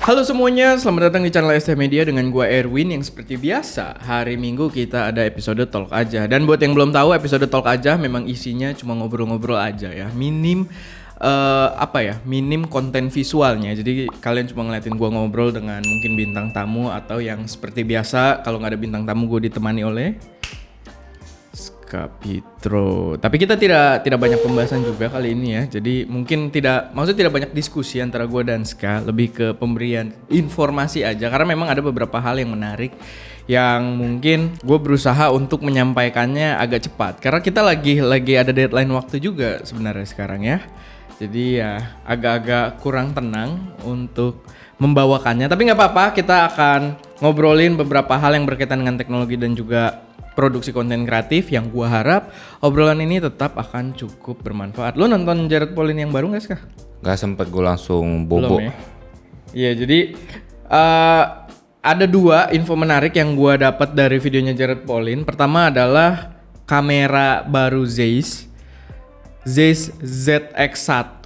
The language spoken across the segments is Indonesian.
Halo semuanya, selamat datang di channel ST Media dengan gua Erwin yang seperti biasa hari Minggu kita ada episode Talk Aja. Dan buat yang belum tahu episode Talk Aja memang isinya cuma ngobrol-ngobrol aja ya. Minim minim konten visualnya. Jadi kalian cuma ngeliatin gua ngobrol dengan mungkin bintang tamu atau yang seperti biasa kalau nggak ada bintang tamu gue ditemani oleh Kapitro. Tapi kita tidak banyak pembahasan juga kali ini ya. Jadi mungkin tidak banyak diskusi antara gue dan Ska, lebih ke pemberian informasi aja karena memang ada beberapa hal yang menarik yang mungkin gue berusaha untuk menyampaikannya agak cepat karena kita lagi ada deadline waktu juga sebenarnya sekarang ya. Jadi ya agak-agak kurang tenang untuk membawakannya, tapi nggak apa-apa, kita akan ngobrolin beberapa hal yang berkaitan dengan teknologi dan juga produksi konten kreatif yang gua harap obrolan ini tetap akan cukup bermanfaat. Lo nonton Jared Polin yang baru nggak sih? Gak sempet, gue langsung bobo. Belum ya? Iya, jadi ada dua info menarik yang gua dapat dari videonya Jared Polin. Pertama adalah kamera baru Zeiss ZX1.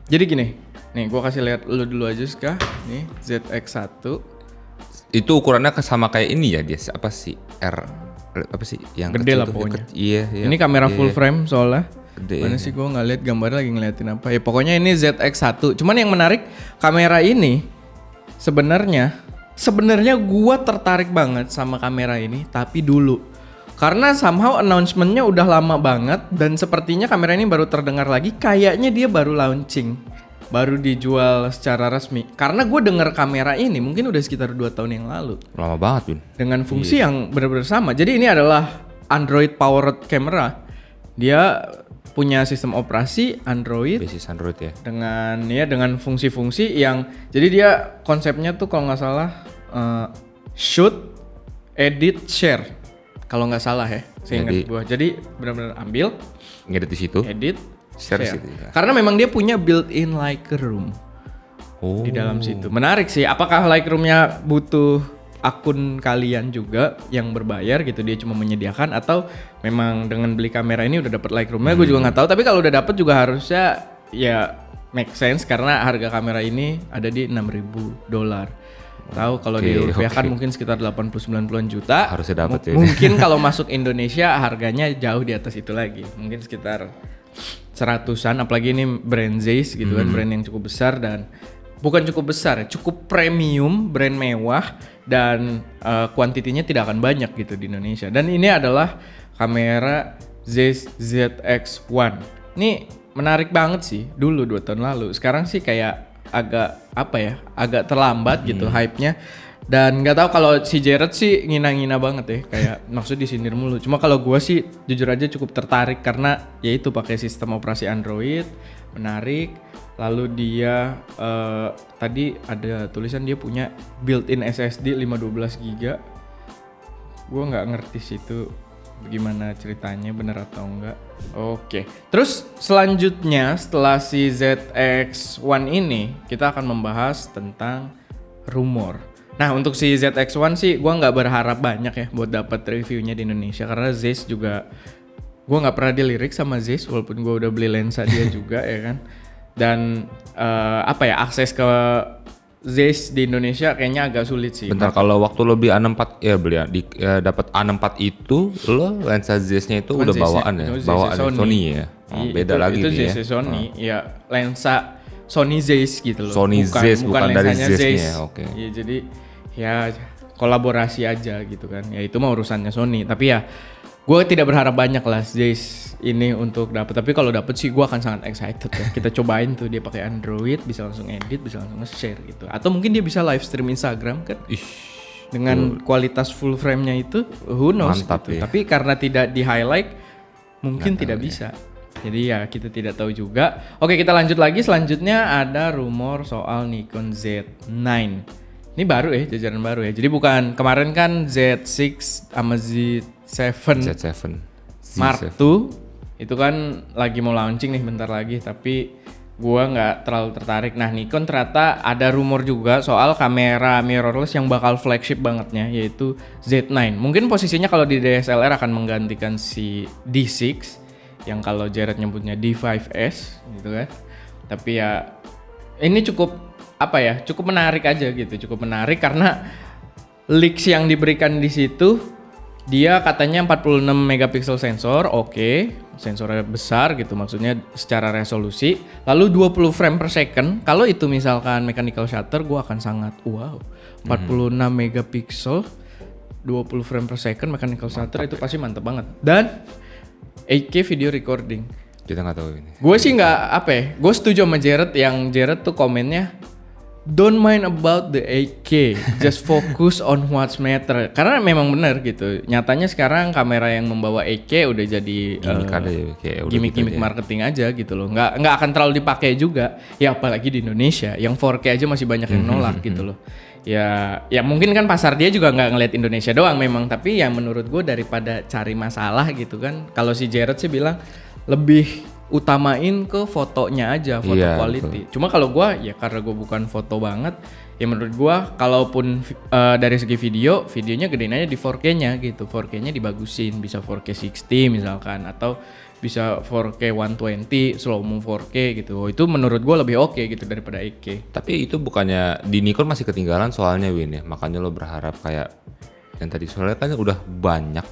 Jadi gini, nih gua kasih lihat lu dulu aja Ska. Nih ZX1. Itu ukurannya sama kayak ini ya, dia apa sih apa sih yang gede kecil lah tuh, pokoknya. Iya. Ini kamera full frame soalnya. Gede. Mana sih gue nggak lihat gambarnya, lagi ngeliatin apa ya, pokoknya ini ZX1. Cuman yang menarik kamera ini sebenarnya gue tertarik banget sama kamera ini tapi dulu karena somehow announcement-nya udah lama banget dan sepertinya kamera ini baru terdengar lagi, kayaknya dia baru launching, baru dijual secara resmi. Karena gue denger kamera ini mungkin udah sekitar 2 tahun yang lalu. Lama banget Yun. Dengan fungsi yang benar-benar sama. Jadi ini adalah Android powered camera. Dia punya sistem operasi Android. Basis Android ya. Dengan fungsi-fungsi yang, jadi dia konsepnya tuh kalau nggak salah shoot, edit, share. Kalau nggak salah ya, saya ingat gue. Jadi benar-benar ambil, ngedit di situ, edit, share di situ. Karena memang dia punya built-in Lightroom di dalam situ. Menarik sih. Apakah Lightroom-nya butuh akun kalian juga yang berbayar gitu, dia cuma menyediakan, atau memang dengan beli kamera ini udah dapat Lightroom-nya? Gue juga nggak tahu. Tapi kalau udah dapat juga harusnya ya make sense karena harga kamera ini ada di $6,000. Tahu kalau dirupiahkan mungkin sekitar 80-90 juta. Harusnya dapat ya. Mungkin kalau masuk Indonesia harganya jauh di atas itu lagi. Mungkin sekitar 100-an, apalagi ini brand Zeiss gitu kan, brand yang cukup besar dan bukan cukup besar, cukup premium, brand mewah dan kuantitinya tidak akan banyak gitu di Indonesia. Dan ini adalah kamera Zeiss ZX1. Ini menarik banget sih dulu 2 tahun lalu. Sekarang sih kayak agak terlambat gitu hype-nya. Dan nggak tahu kalau si Jared sih ngina-ngina banget ya, kayak maksud disindir mulu. Cuma kalau gue sih jujur aja cukup tertarik karena ya itu pakai sistem operasi Android, menarik. Lalu dia tadi ada tulisan dia punya built-in SSD 512 GB. Gue nggak ngerti sih itu gimana ceritanya, bener atau enggak. Oke. Terus selanjutnya setelah si ZX1 ini kita akan membahas tentang rumor. Nah untuk si ZX1 sih gue nggak berharap banyak ya buat dapat reviewnya di Indonesia karena Zeiss juga gue nggak pernah dilirik sama Zeiss walaupun gue udah beli lensa dia juga ya kan. Dan akses ke Zeiss di Indonesia kayaknya agak sulit sih. Bentar, kalau waktu lo beli A64 ya dapat A64 itu lo lensa Zeiss-nya itu bukan udah Zeiss bawaan ya, bawaan Sony ya. Beda lagi itu nih ya. Zeiss Sony, ya lensa Sony Zeiss gitu loh. Sony Zeiss bukan dari lensanya Zeiss-nya. Oke. Iya, jadi ya kolaborasi aja gitu kan. Ya itu mah urusannya Sony. Tapi ya gue tidak berharap banyak lah Zeiss ini untuk dapat. Tapi kalau dapat sih gue akan sangat excited ya. Kita cobain tuh dia pakai Android, bisa langsung edit, bisa langsung nge-share gitu. Atau mungkin dia bisa live stream Instagram kan. Dengan kualitas full frame-nya itu, who knows. Mantap gitu. ya. Tapi karena tidak di highlight, mungkin tidak bisa. Jadi ya kita tidak tahu juga. Oke, kita lanjut lagi. Selanjutnya ada rumor soal Nikon Z9. Ini baru ya, jajaran baru ya. Jadi bukan, kemarin kan Z6 sama Z7 Mark II itu kan lagi mau launching nih bentar lagi, tapi gua nggak terlalu tertarik. Nah Nikon ternyata ada rumor juga soal kamera mirrorless yang bakal flagship bangetnya, yaitu Z9. Mungkin posisinya kalau di DSLR akan menggantikan si D6 yang kalau Jared nyebutnya D5S gitu kan. Tapi ya ini cukup apa ya, cukup menarik aja gitu, cukup menarik karena leaks yang diberikan di situ dia katanya 46 megapiksel sensor, oke, sensornya besar gitu maksudnya secara resolusi, lalu 20 frame per second. Kalau itu misalkan mechanical shutter, gua akan sangat wow. 46 megapiksel, 20 frame per second mechanical shutter itu pasti mantep banget. Dan 8K video recording. Kita nggak tahu ini. Gue sih nggak apa ya, gue setuju sama Jared yang Jared tuh komennya don't mind about the 8K, just focus on what's matter. Karena memang benar gitu. Nyatanya sekarang kamera yang membawa 8K udah jadi gimmick-gimmick marketing aja gitu loh. Nggak akan terlalu dipakai juga. Ya apalagi di Indonesia, yang 4K aja masih banyak yang nolak gitu loh. Ya mungkin kan pasar dia juga nggak ngeliat Indonesia doang memang. Tapi ya menurut gue daripada cari masalah gitu kan. Kalau si Jared sih bilang lebih utamain ke fotonya aja, foto quality. Betul. Cuma kalau gua ya karena gua bukan foto banget, ya menurut gua kalaupun dari segi videonya gedein aja di 4K-nya gitu. 4K-nya dibagusin, bisa 4K 60 misalkan atau bisa 4K 120 slow mo 4K gitu. Itu menurut gua lebih oke gitu daripada 8K. Tapi itu bukannya di Nikon masih ketinggalan soalnya Win ya. Makanya lo berharap kayak yang tadi soalnya kan udah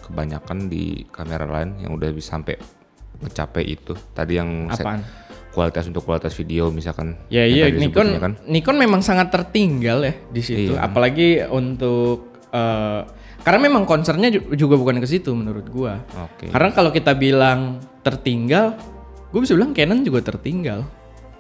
kebanyakan di kamera lain yang udah bisa sampai mencapai itu tadi yang kualitas video misalkan. Ya iya Nikon memang sangat tertinggal ya di situ. Iya. Apalagi untuk karena memang concernnya juga bukan ke situ menurut gua. Okay. Karena kalau kita bilang tertinggal, gua bisa bilang Canon juga tertinggal.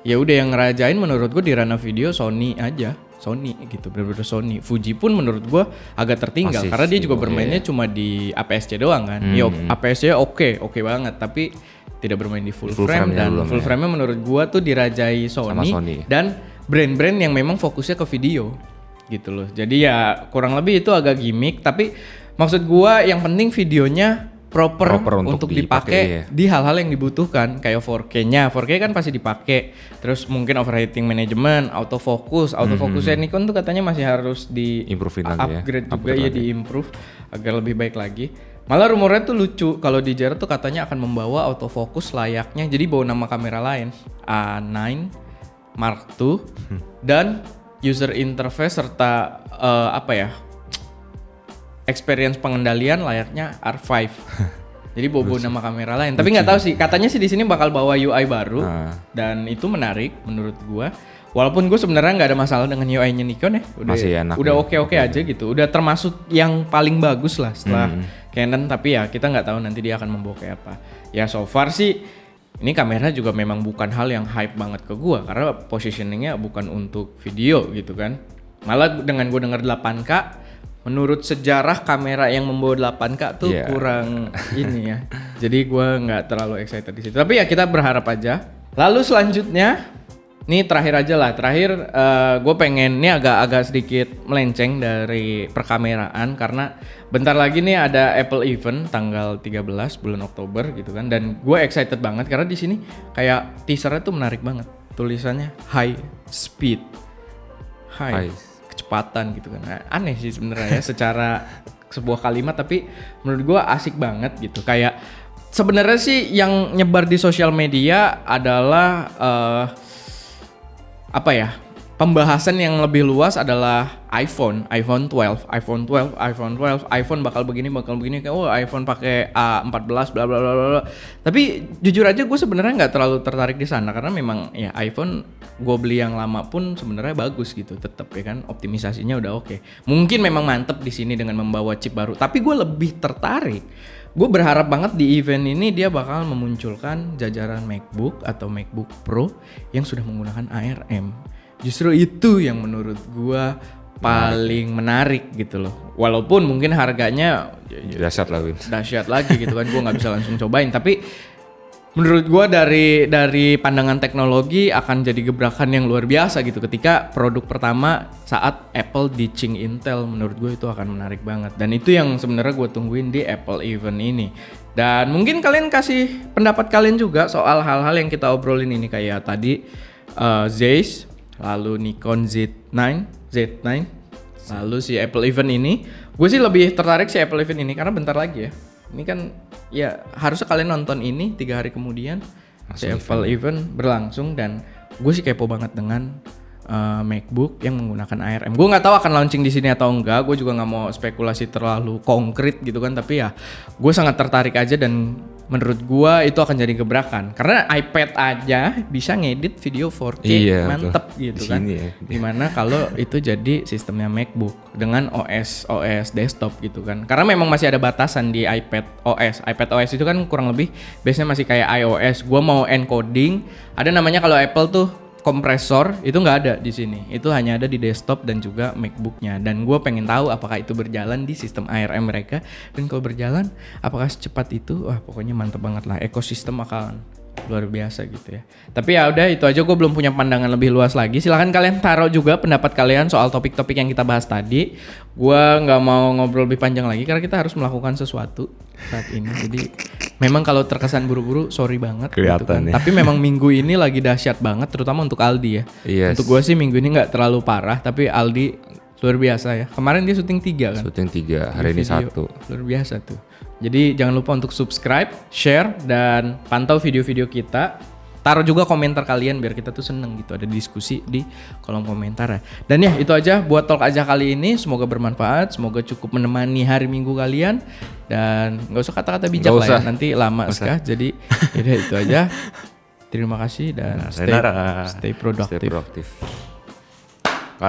Ya udah yang ngerajain menurut gua di ranah video Sony aja. Sony gitu, bener-bener Sony. Fuji pun menurut gua agak tertinggal karena dia juga bermainnya cuma di APS-C doang kan. Ya APS-C oke banget, tapi tidak bermain di full frame dan full frame-nya menurut gua tuh dirajai Sony dan brand-brand yang memang fokusnya ke video gitu loh. Jadi ya kurang lebih itu agak gimmick, tapi maksud gua yang penting videonya proper untuk dipakai di hal-hal yang dibutuhkan kayak 4K-nya. 4K kan pasti dipakai. Terus mungkin overheating management, autofocusnya Nikon tuh katanya masih harus di upgrade juga ya, di-improve agar lebih baik lagi. Malah rumornya tuh lucu, kalau di Jared tuh katanya akan membawa autofocus layaknya, jadi bawa nama kamera lain, A9 Mark II dan user interface serta experience pengendalian layaknya R5. Jadi bawa nama kamera lain. Tapi nggak tahu sih. Katanya sih di sini bakal bawa UI baru dan itu menarik menurut gua. Walaupun gue sebenarnya nggak ada masalah dengan UI-nya Nikon ya. Udah oke aja gitu. Udah termasuk yang paling bagus lah setelah Canon. Tapi ya kita nggak tahu nanti dia akan membawa kayak apa. Ya so far sih ini kamera juga memang bukan hal yang hype banget ke gua karena positioningnya bukan untuk video gitu kan. Malah dengan gue denger 8K, menurut sejarah kamera yang membawa 8K tuh kurang ini ya. Jadi gue nggak terlalu excited di situ. Tapi ya kita berharap aja. Lalu selanjutnya, nih terakhir aja lah. Gue pengen ini agak sedikit melenceng dari perkameraan karena bentar lagi nih ada Apple event tanggal 13 bulan Oktober gitu kan. Dan gue excited banget karena di sini kayak teasernya tuh menarik banget. Tulisannya high speed, high kecepatan gitu kan. Aneh sih sebenarnya ya secara sebuah kalimat, tapi menurut gua asik banget gitu. Kayak sebenarnya sih yang nyebar di sosial media adalah pembahasan yang lebih luas adalah iPhone 12 bakal begini kayak iPhone pakai A14 bla bla bla bla. Tapi jujur aja gue sebenarnya nggak terlalu tertarik di sana karena memang ya iPhone gue beli yang lama pun sebenarnya bagus gitu, tetap ya kan optimisasinya udah oke. Mungkin memang mantep di sini dengan membawa chip baru, tapi gue lebih tertarik. Gue berharap banget di event ini dia bakal memunculkan jajaran MacBook atau MacBook Pro yang sudah menggunakan ARM. Justru itu yang menurut gua paling menarik gitu loh. Walaupun mungkin harganya dahsyat lagi gitu kan, gua nggak bisa langsung cobain. Tapi menurut gua dari pandangan teknologi akan jadi gebrakan yang luar biasa gitu. Ketika produk pertama saat Apple ditching Intel, menurut gua itu akan menarik banget. Dan itu yang sebenarnya gua tungguin di Apple event ini. Dan mungkin kalian kasih pendapat kalian juga soal hal-hal yang kita obrolin ini kayak tadi Zeiss, lalu Nikon Z9, lalu si Apple event ini. Gue sih lebih tertarik si Apple event ini karena bentar lagi ya. Ini kan ya harusnya kalian nonton ini 3 hari kemudian si Apple event berlangsung dan gue sih kepo banget dengan MacBook yang menggunakan ARM. Gue nggak tahu akan launching di sini atau enggak. Gue juga nggak mau spekulasi terlalu konkret gitu kan. Tapi ya gue sangat tertarik aja dan menurut gue itu akan jadi gebrakan. Karena iPad aja bisa ngedit video 4K mantep gitu kan. Ya. Dimana kalau itu jadi sistemnya MacBook dengan OS desktop gitu kan. Karena memang masih ada batasan di iPad OS. iPad OS itu kan kurang lebih biasanya masih kayak iOS. Gue mau encoding, ada namanya kalau Apple tuh kompresor, itu nggak ada di sini. Itu hanya ada di desktop dan juga MacBooknya. Dan gue pengen tahu apakah itu berjalan di sistem ARM mereka. Dan kalau berjalan, apakah secepat itu? Wah pokoknya mantep banget lah. Ekosistem akan luar biasa gitu ya. Tapi ya udah itu aja, gue belum punya pandangan lebih luas lagi. Silahkan kalian taruh juga pendapat kalian soal topik-topik yang kita bahas tadi. Gue nggak mau ngobrol lebih panjang lagi karena kita harus melakukan sesuatu saat ini. Jadi memang kalau terkesan buru-buru, sorry banget. Kelihatan gitu kan. ya. Tapi memang minggu ini lagi dahsyat banget, terutama untuk Aldi ya. Yes. Untuk gue sih minggu ini nggak terlalu parah, tapi Aldi luar biasa ya. Kemarin dia syuting 3 kan. Syuting 3, hari ini Video. 1. Luar biasa tuh. Jadi jangan lupa untuk subscribe, share, dan pantau video-video kita. Taruh juga komentar kalian biar kita tuh seneng gitu, ada diskusi di kolom komentar ya. Dan ya itu aja buat talk aja kali ini, semoga bermanfaat, semoga cukup menemani hari Minggu kalian. Dan gak usah kata-kata bijak lah ya, nanti lama sekali. Jadi yaudah itu aja. Terima kasih dan stay productive. Stay productive.